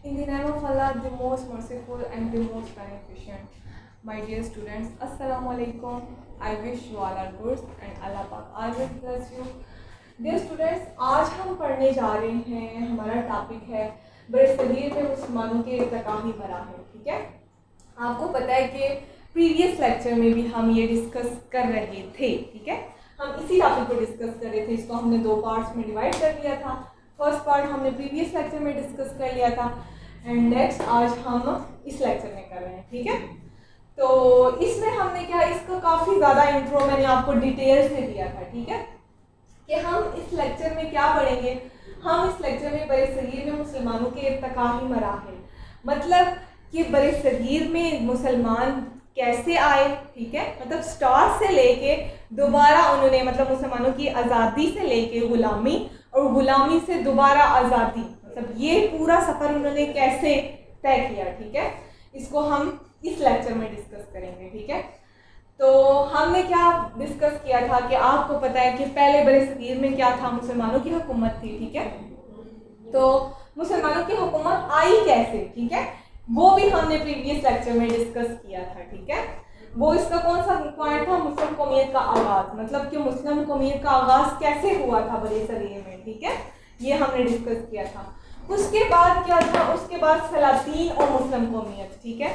In the name of Allah, the most merciful and the most beneficent. My dear students, Assalamu alaikum. I wish you all are good and Allah Pak always bless you. Dear students, आज हम पढ़ने जा रहे हैं, हमारा topic है बरसगीर में मुसलमानों के इर्तिकाबी मराहिल। ठीक है, आपको पता है कि प्रीवियस लेक्चर में भी हम ये डिस्कस कर रहे थे। ठीक है, हम इसी टॉपिक को डिस्कस कर रहे थे। इसको हमने दो पार्ट्स में डिवाइड कर लिया था। फर्स्ट पार्ट हमने प्रीवियस लेक्चर में डिस्कस कर लिया था एंड नेक्स्ट आज हम इस लेक्चर में कर रहे हैं। ठीक है, तो इसमें हमने क्या, इसका काफ़ी ज़्यादा इंट्रो मैंने आपको डिटेल से दिया था। ठीक है, कि हम इस लेक्चर में क्या पढ़ेंगे। हम इस लेक्चर में बरसगीर में मुसलमानों के इर्तिकाबी मराहिल, मतलब कि बरसगीर में मुसलमान कैसे आए। ठीक है, मतलब स्टार्ट से लेके दोबारा उन्होंने, मतलब मुसलमानों की आज़ादी से लेके ग़ुलामी और ग़ुलामी से दोबारा आज़ादी, मतलब ये पूरा सफ़र उन्होंने कैसे तय किया। ठीक है, इसको हम इस लेक्चर में डिस्कस करेंगे। ठीक है, तो हमने क्या डिस्कस किया था कि आपको पता है कि पहले बरसगीर में क्या था, मुसलमानों की हुकूमत थी। ठीक है, तो मुसलमानों की हुकूमत आई कैसे, ठीक है, वो भी हमने प्रीवियस लेक्चर में डिस्कस किया था। ठीक है, वो इसका कौन सा पॉइंट था, मुस्लिम कौमियत का आगाज़, मतलब कि मुस्लिम कौमियत का आगाज़ कैसे हुआ था बरसगीर में। ठीक है, ये हमने डिस्कस किया था। उसके बाद क्या था, उसके बाद सलातीन और मुस्लिम कौमियत। ठीक है,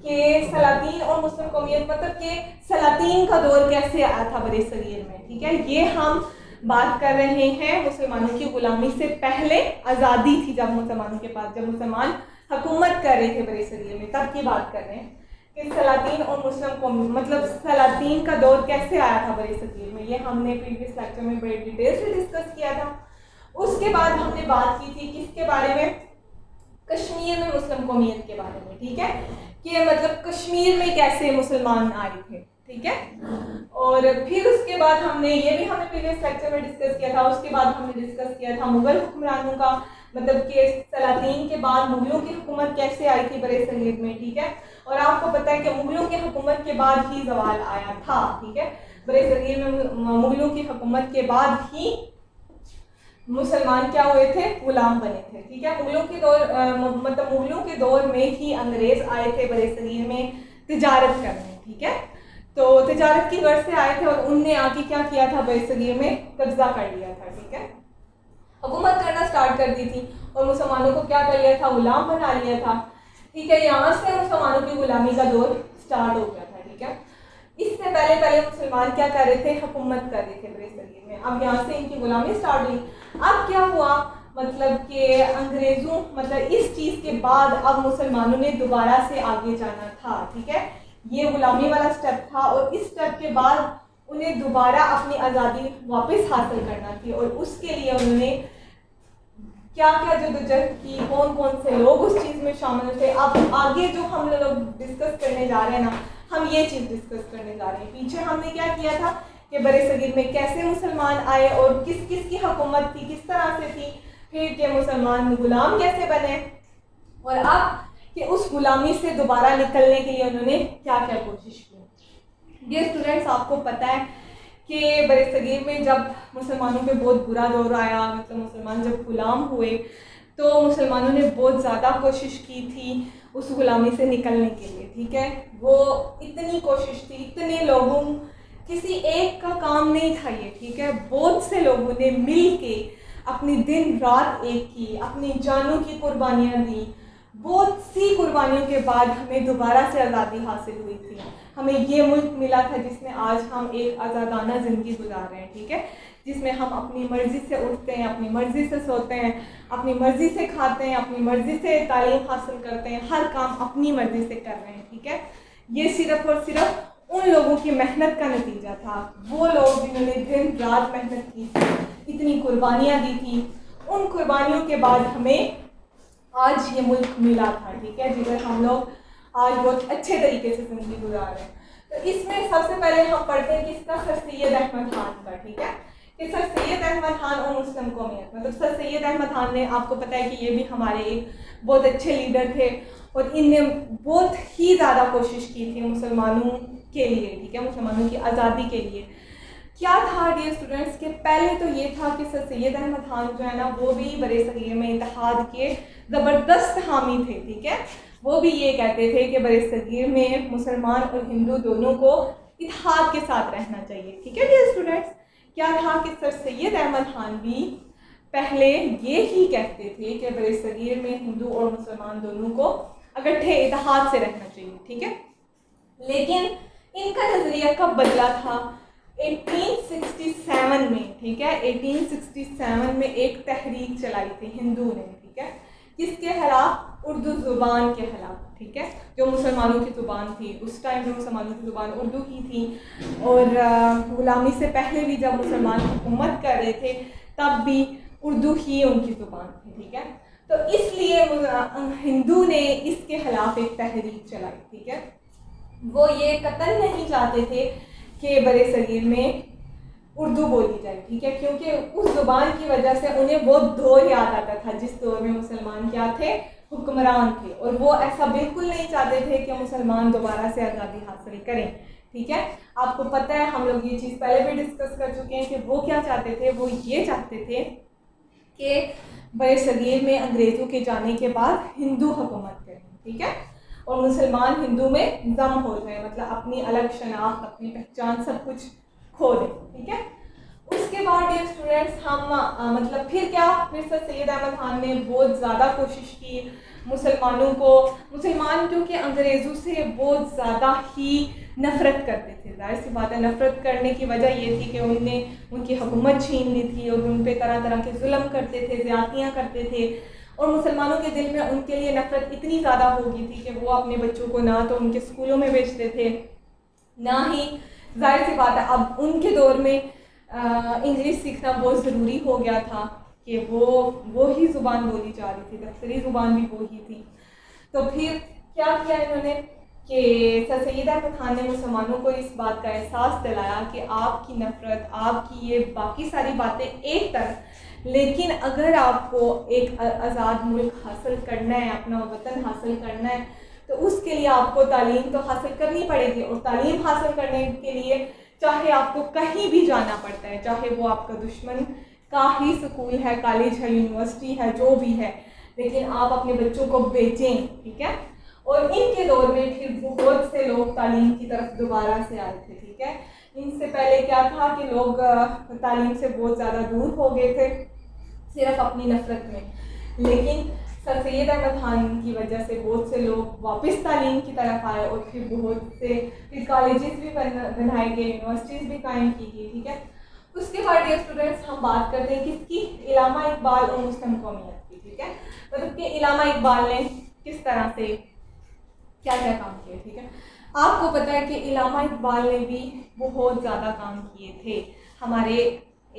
कि सलातीन और मुस्लिम कौमियत, मतलब कि सलातीन का दौर कैसे आया था बरसगीर में। ठीक है, ये हम बात कर रहे हैं मुसलमानों की ग़ुलामी से पहले आज़ादी थी, जब मुसलमानों के पास, जब मुसलमान हुकूमत कर रहे थे बरसगीर में, तब की बात कर रहे हैं कि सलातीन और मुस्लिम कौमियत, मतलब सलातीन का दौर कैसे आया था बरसगीर में। ये हमने प्रीवियस लेक्चर में बड़े डिटेल से डिस्कस किया था। उसके बाद हमने बात की थी किसके बारे में, कश्मीर में मुस्लिम कौमियत के बारे में। ठीक है, कि मतलब कश्मीर में कैसे मुसलमान आए थे। ठीक है, और फिर उसके बाद हमने प्रीवियस लेक्चर में डिस्कस किया था। उसके बाद हमने डिस्कस किया था मुग़ल हुक्मरानों का, मतलब कि सलातीन के बाद मुग़लों की हुकूमत कैसे आई थी बरसगीर में। ठीक है, और आपको पता है कि मुग़लों की हुकूमत के बाद ही ज़वाल आया था। ठीक है, बरसगीर में मुग़लों की हुकूमत के बाद ही मुसलमान क्या हुए थे, गुलाम बने थे। ठीक है, मुग़लों के दौर, मतलब मुग़लों के दौर में ही अंग्रेज़ आए थे बरसगीर में तिजारत करने। ठीक है, तो तिजारत की गर्ज से आए थे और उनने आके क्या किया था, बरसगीर में कब्जा कर लिया था। ठीक है, हुकूमत करना स्टार्ट कर दी थी और मुसलमानों को क्या कर लिया था, गुलाम बना लिया था। ठीक है, यहाँ से मुसलमानों की ग़ुलामी का दौर स्टार्ट हो गया था। ठीक है, इससे पहले मुसलमान क्या कर रहे थे, हुकूमत कर रहे थे बरसगीर में। अब यहाँ से इनकी ग़ुलामी स्टार्ट हुई। अब क्या हुआ, मतलब कि अंग्रेज़ों, मतलब इस चीज़ के बाद अब मुसलमानों ने दोबारा से आगे जाना था। ठीक है, ये ग़ुलामी वाला स्टेप था और इस स्टेप के बाद उन्हें दोबारा अपनी आज़ादी वापस हासिल करना थी। और उसके लिए उन्होंने क्या क्या जद्दोजहद की, कौन कौन से लोग उस चीज़ में शामिल थे। अब आगे जो हम लोग डिस्कस करने जा रहे हैं ना, हम ये चीज़ डिस्कस करने जा रहे हैं। पीछे हमने क्या किया था कि बरसगीर में कैसे मुसलमान आए और किस किस की हुकूमत थी, किस तरह से थी, फिर के मुसलमान गुलाम कैसे बने, और अब कि उस गुलामी से दोबारा निकलने के लिए उन्होंने क्या क्या कोशिश की। डियर स्टूडेंट्स, आपको पता है कि बरसगीर में जब मुसलमानों पे बहुत बुरा दौर आया, मतलब मुसलमान जब गुलाम हुए, तो मुसलमानों ने बहुत ज़्यादा कोशिश की थी उस ग़ुलामी से निकलने के लिए। ठीक है, वो इतनी कोशिश थी, इतने लोगों, किसी एक का काम नहीं था ये। ठीक है, बहुत से लोगों ने मिल के अपनी दिन रात एक की, अपनी जानों की कुर्बानियाँ दी। बहुत सी कुर्बानियों के बाद हमें दोबारा से आज़ादी हासिल हुई थी, हमें ये मुल्क मिला था जिसमें आज हम एक आज़ादाना ज़िंदगी गुजार रहे हैं। ठीक है, जिसमें हम अपनी मर्ज़ी से उठते हैं, अपनी मर्ज़ी से सोते हैं, अपनी मर्ज़ी से खाते हैं, अपनी मर्ज़ी से तालीम हासिल करते हैं, हर काम अपनी मर्ज़ी से कर रहे हैं। ठीक है, ये सिर्फ़ और सिर्फ उन लोगों की मेहनत का नतीजा था। वो लोग जिन्होंने दिन रात मेहनत की थी, इतनी कुर्बानियाँ दी थी, उन कुर्बानियों के बाद हमें आज ये मुल्क मिला था। ठीक है, जिधर हम लोग आज बहुत अच्छे तरीके से ज़िंदगी गुजार रहे हैं। तो इसमें सबसे पहले हम पढ़ते हैं किसका, सर सैयद अहमद खान का। ठीक है, कि सर सैयद अहमद खान और मुस्लिम कौमियत, मतलब सर सैयद अहमद खान ने, आपको पता है कि ये भी हमारे एक बहुत अच्छे लीडर थे और इनने बहुत ही ज़्यादा कोशिश की थी मुसलमानों के लिए। ठीक है, मुसलमानों की आज़ादी के लिए। क्या था डियर स्टूडेंट्स के, पहले तो ये था कि सर सैयद अहमद खान जो है ना, वो भी बरसगीर में इत्तेहाद के ज़बरदस्त हामी थे, ठीक है। वो भी ये कहते थे कि बरसगीर में मुसलमान और हिंदू दोनों को इत्तेहाद के साथ रहना चाहिए, ठीक है डियर स्टूडेंट्स। क्या था कि सर सैयद अहमद खान भी पहले ये ही कहते थे कि बरसगीर में हिंदू और मुसलमान दोनों को इकट्ठे इत्तेहाद से रहना चाहिए, ठीक है। लेकिन इनका नज़रिया कब बदला था? 1867 में, ठीक है। 1867 में एक तहरीक चलाई थी हिंदू ने, ठीक है। किसके खिलाफ? उर्दू ज़ुबान के खिलाफ, ठीक है। जो मुसलमानों की ज़ुबान थी उस टाइम में, मुसलमानों की ज़ुबान उर्दू ही थी, और ग़ुलामी से पहले भी जब मुसलमान हुकूमत कर रहे थे तब भी उर्दू ही उनकी ज़ुबान थी, ठीक है। तो इसलिए हिंदू ने इसके खिलाफ एक तहरीक चलाई, ठीक है। वो ये कतई नहीं चाहते थे कि बरसगीर में उर्दू बोली जाए, ठीक है, क्योंकि उस ज़ुबान की वजह से उन्हें वो दौर याद आता था जिस दौर में मुसलमान क्या थे? हुक्मरान थे, और वो ऐसा बिल्कुल नहीं चाहते थे कि मुसलमान दोबारा से आज़ादी हासिल करें, ठीक है। आपको पता है, हम लोग ये चीज़ पहले भी डिस्कस कर चुके हैं कि वो क्या चाहते थे। वो ये चाहते थे कि बरसगीर में अंग्रेज़ों के जाने के बाद हिंदू हुकूमत करें, ठीक है, और मुसलमान हिंदू में दम हो जाए, मतलब अपनी अलग शनाख्त, अपनी पहचान, सब कुछ खो दें, ठीक है। उसके बाद डियर स्टूडेंट्स हम मतलब फिर क्या, फिर सर सैयद अहमद खान ने बहुत ज़्यादा कोशिश की मुसलमानों को, मुसलमान क्योंकि अंग्रेज़ों से बहुत ज़्यादा ही नफ़रत करते थे। जाहिर सी बात है, नफ़रत करने की वजह ये थी कि उनने उनकी हुकूमत छीन ली थी और उन पर तरह तरह के जुल्म करते थे, ज़्यादतियाँ करते थे, और मुसलमानों के दिल में उनके लिए नफ़रत इतनी ज़्यादा हो गई थी कि वो अपने बच्चों को ना तो उनके स्कूलों में भेजते थे, ना ही, जाहिर सी बात है, अब उनके दौर में इंग्लिश सीखना बहुत ज़रूरी हो गया था कि वो ही ज़ुबान बोली जा रही थी, दफ्तरी ज़ुबान भी वो ही थी। तो फिर क्या किया इन्होंने कि सर सैयद अहमद खान ने मुसलमानों को इस बात का एहसास दिलाया कि आपकी नफ़रत, आपकी ये बाकी सारी बातें एक तरफ, लेकिन अगर आपको एक आज़ाद मुल्क हासिल करना है, अपना वतन हासिल करना है, तो उसके लिए आपको तालीम तो हासिल करनी पड़ेगी, और तालीम हासिल करने के लिए चाहे आपको कहीं भी जाना पड़ता है, चाहे वो आपका दुश्मन का ही स्कूल है, कॉलेज है, यूनिवर्सिटी है, जो भी है, लेकिन आप अपने बच्चों को भेजें, ठीक है। और इनके दौर में फिर बहुत से लोग तालीम की तरफ दोबारा से आए थे, ठीक है। इनसे पहले क्या था कि लोग तालीम से बहुत ज़्यादा दूर हो गए थे सिर्फ अपनी नफ़रत में, लेकिन सर सैयद अहमद खान की वजह से बहुत से लोग वापस तालीम की तरफ आए, और फिर बहुत से फिर कॉलेजेस भी बनाए गए, यूनिवर्सिटीज़ भी कायम की गई, ठीक है। उसके बाद डियर स्टूडेंट्स हम बात करते हैं किसकी? इलामा इकबाल और मुस्लिम कौमियत की, ठीक है। मतलब कि इलामा इकबाल ने किस तरह से क्या क्या काम किए, ठीक है। आपको पता है कि इलामा इकबाल ने भी बहुत ज़्यादा काम किए थे हमारे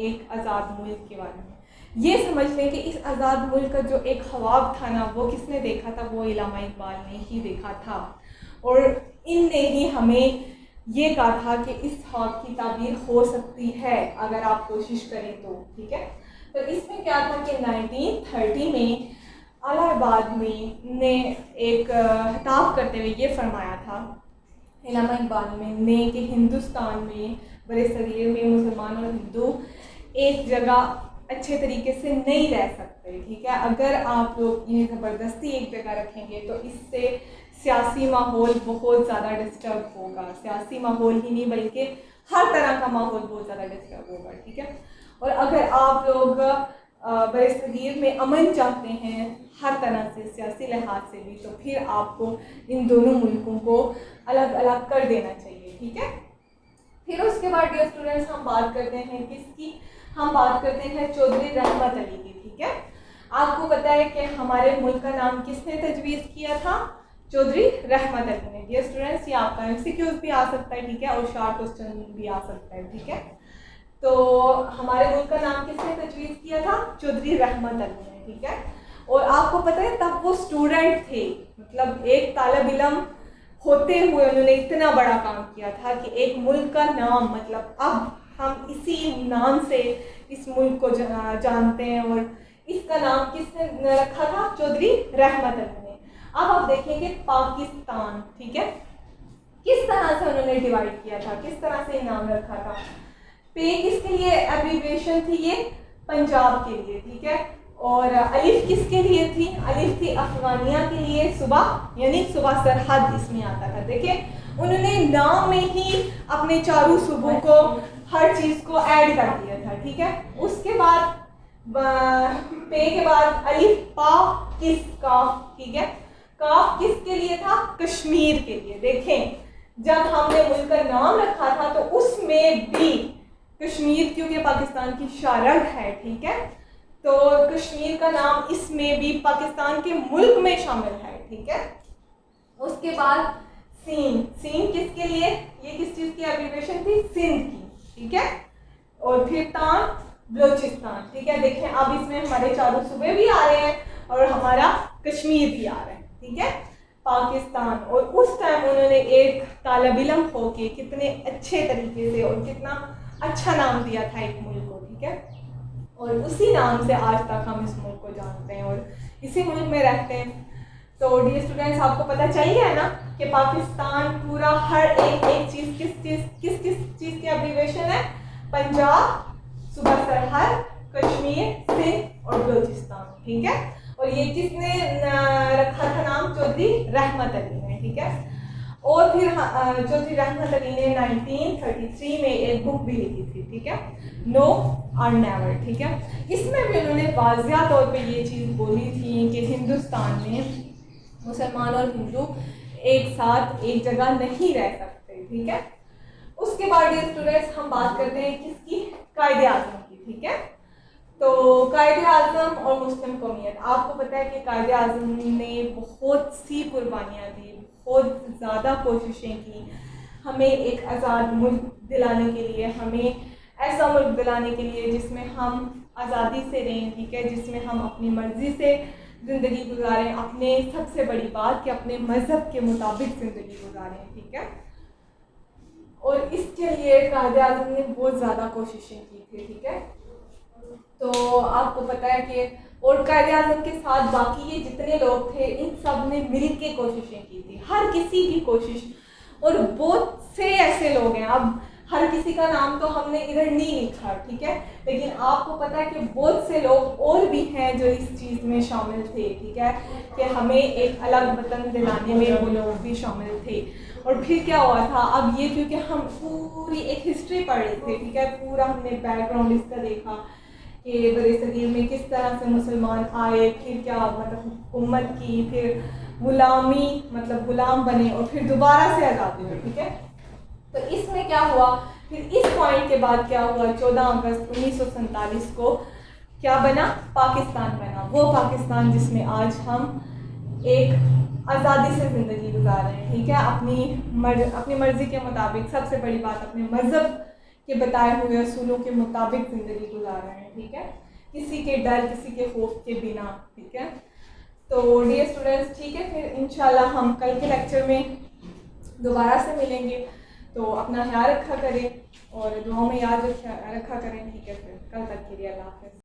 एक आज़ाद मुल्क के बारे में। ये समझ लें कि इस आज़ाद मुल्क का जो एक ख्वाब था ना, वो किसने देखा था? वो इलामा इकबाल ने ही देखा था, और इनने ही हमें ये कहा था कि इस ख्वाब की ताबीर हो सकती है अगर आप कोशिश करें तो, ठीक है। तो इसमें क्या था कि 1930 में इलाहाबाद में ने एक खिताब करते हुए ये फरमाया था इलामा इकबाल ने कि हिंदुस्तान में बरसगीर में मुसलमान और हिंदू एक जगह अच्छे तरीके से नहीं रह सकते, ठीक है। अगर आप लोग इन्हें ज़बरदस्ती एक जगह रखेंगे तो इससे सियासी माहौल बहुत ज़्यादा डिस्टर्ब होगा, सियासी माहौल ही नहीं बल्कि हर तरह का माहौल बहुत ज़्यादा डिस्टर्ब होगा, ठीक है। और अगर आप लोग बरसगीर में अमन चाहते हैं हर तरह से, सियासी लिहाज से भी, तो फिर आपको इन दोनों मुल्कों को अलग अलग कर देना चाहिए, ठीक है। फिर उसके बाद डियर स्टूडेंट्स हम बात करते हैं किसकी? हम बात करते हैं चौधरी रहमत अली की, ठीक है। आपको पता है कि हमारे मुल्क का नाम किसने तजवीज़ किया था? चौधरी रहमत अली ने। डियर स्टूडेंट्स, ये आपका MCQs भी आ सकता है, ठीक है, और शार्ट क्वेश्चन भी आ सकता है, ठीक है। तो हमारे मुल्क का नाम किसने तजवीज़ किया था? चौधरी रहमत अली ने, ठीक है। और आपको पता है तब वो स्टूडेंट थे, मतलब एक तालिब इल्म होते हुए उन्होंने इतना बड़ा काम किया था कि एक मुल्क का नाम, मतलब अब हम इसी नाम से इस मुल्क को जानते हैं, और इसका नाम किसने रखा था? चौधरी रहमत अली ने। अब आप देखेंगे पाकिस्तान, ठीक है, किस तरह से उन्होंने डिवाइड किया था, किस तरह से नाम रखा था। पे किसके लिए एब्रीविएशन थी? ये पंजाब के लिए, ठीक है। और अलिफ किसके लिए थी? अलिफ थी अफगानिया के लिए, सुबह यानी सुबह सरहद इसमें आता था। देखिए उन्होंने नाम में ही अपने चारों सूबों को, हर चीज़ को ऐड कर दिया था, ठीक है। उसके बाद पे के बाद अलिफ, पा, किस, काफ, ठीक है। काफ किसके लिए था? कश्मीर के लिए। देखें जब हमने मुल्क का नाम रखा था तो उसमें भी कश्मीर, क्योंकि पाकिस्तान की शारग है, ठीक है, तो कश्मीर का नाम इसमें भी पाकिस्तान के मुल्क में शामिल है, ठीक है। उसके बाद सीन, सीन किसके लिए? ये किस चीज़ की एब्रीविएशन थी? सिंध की, ठीक है। और फिर तान, बलोचिस्तान, ठीक है। देखें अब इसमें हमारे चारों सूबे भी आ रहे हैं और हमारा कश्मीर भी आ रहा है, ठीक है, पाकिस्तान। और उस टाइम उन्होंने एक तालिब इल्म होके कितने अच्छे तरीके से और कितना अच्छा नाम दिया था एक मुल्क को, ठीक है। और उसी नाम से आज तक हम इस मुल्क को जानते हैं और इसी मुल्क में रहते हैं। तो डियर स्टूडेंट्स, आपको पता चल गया है ना कि पाकिस्तान पूरा हर एक चीज़ किस चीज़ की एब्रीविएशन है? पंजाब, सूबा सरहद, कश्मीर, सिंध और बलूचिस्तान, ठीक है। और ये किसने रखा था नाम? चौधरी रहमत अली ने, ठीक है। और फिर चौधरी रहमत अली ने 1933 में एक बुक भी लिखी थी, ठीक है, नो और नेवर, ठीक है। इसमें भी उन्होंने वाज़िया तौर पे ये चीज़ बोली थी कि हिंदुस्तान में मुसलमान और हिंदू एक साथ एक जगह नहीं रह सकते, ठीक है। उसके बाद डियर स्टूडेंट्स हम बात करते हैं किसकी? कायदे आज़म की, ठीक है। तो कायदे आज़म और मुस्लिम कौमियत, आपको पता है कि कायदे आज़म ने बहुत सी कुर्बानियाँ दी, बहुत ज़्यादा कोशिशें की हमें एक आज़ाद मुल्क दिलाने के लिए, हमें ऐसा मुल्क दिलाने के लिए जिसमें हम आज़ादी से रहें, ठीक है, जिसमें हम अपनी मर्ज़ी से ज़िंदगी गुजारें, अपने सबसे बड़ी बात कि अपने मज़हब के मुताबिक ज़िंदगी गुजारें, ठीक है। और इसके लिए कायदे आज़म ने बहुत ज़्यादा कोशिशें की थी, ठीक है। तो आपको पता है कि और कायदे आज़म के साथ बाकी ये जितने लोग थे इन सब ने मिल के कोशिशें की थी, हर किसी की कोशिश। और बहुत से ऐसे लोग हैं, अब हर किसी का नाम तो हमने इधर नहीं लिखा, ठीक है, लेकिन आपको पता है कि बहुत से लोग और भी हैं जो इस चीज़ में शामिल थे, ठीक है, कि हमें एक अलग वतन दिलाने में वो लोग भी शामिल थे। और फिर क्या हुआ था? अब ये क्योंकि हम पूरी एक हिस्ट्री पढ़ रहे थे, ठीक है, पूरा हमने बैकग्राउंड इसका देखा कि बड़े सगीर में किस तरह से मुसलमान आए, फिर क्या मतलब हुकूमत की, फिर गुलामी मतलब गुलाम बने और फिर दोबारा से आज़ादी हुई, ठीक है। तो इसमें क्या हुआ? फिर इस पॉइंट के बाद क्या हुआ? 14 अगस्त 1947 को क्या बना? पाकिस्तान बना, वो पाकिस्तान जिसमें आज हम एक आज़ादी से ज़िंदगी गुजार रहे हैं, ठीक है, अपनी मर्ज़ी के मुताबिक, सबसे बड़ी बात अपने मज़हब के बताए हुए असूलों के मुताबिक ज़िंदगी गुजार रहे हैं, ठीक है, किसी के डर किसी के खौफ के बिना, ठीक है। तो डियर स्टूडेंट्स, ठीक है, फिर इंशाल्लाह हम कल के लेक्चर में दोबारा से मिलेंगे। तो अपना ख्याल रखा करें और दुआओं में याद रखा करें, ठीक है। फिर कल तक के लिए अल्लाह हाफ़िज़।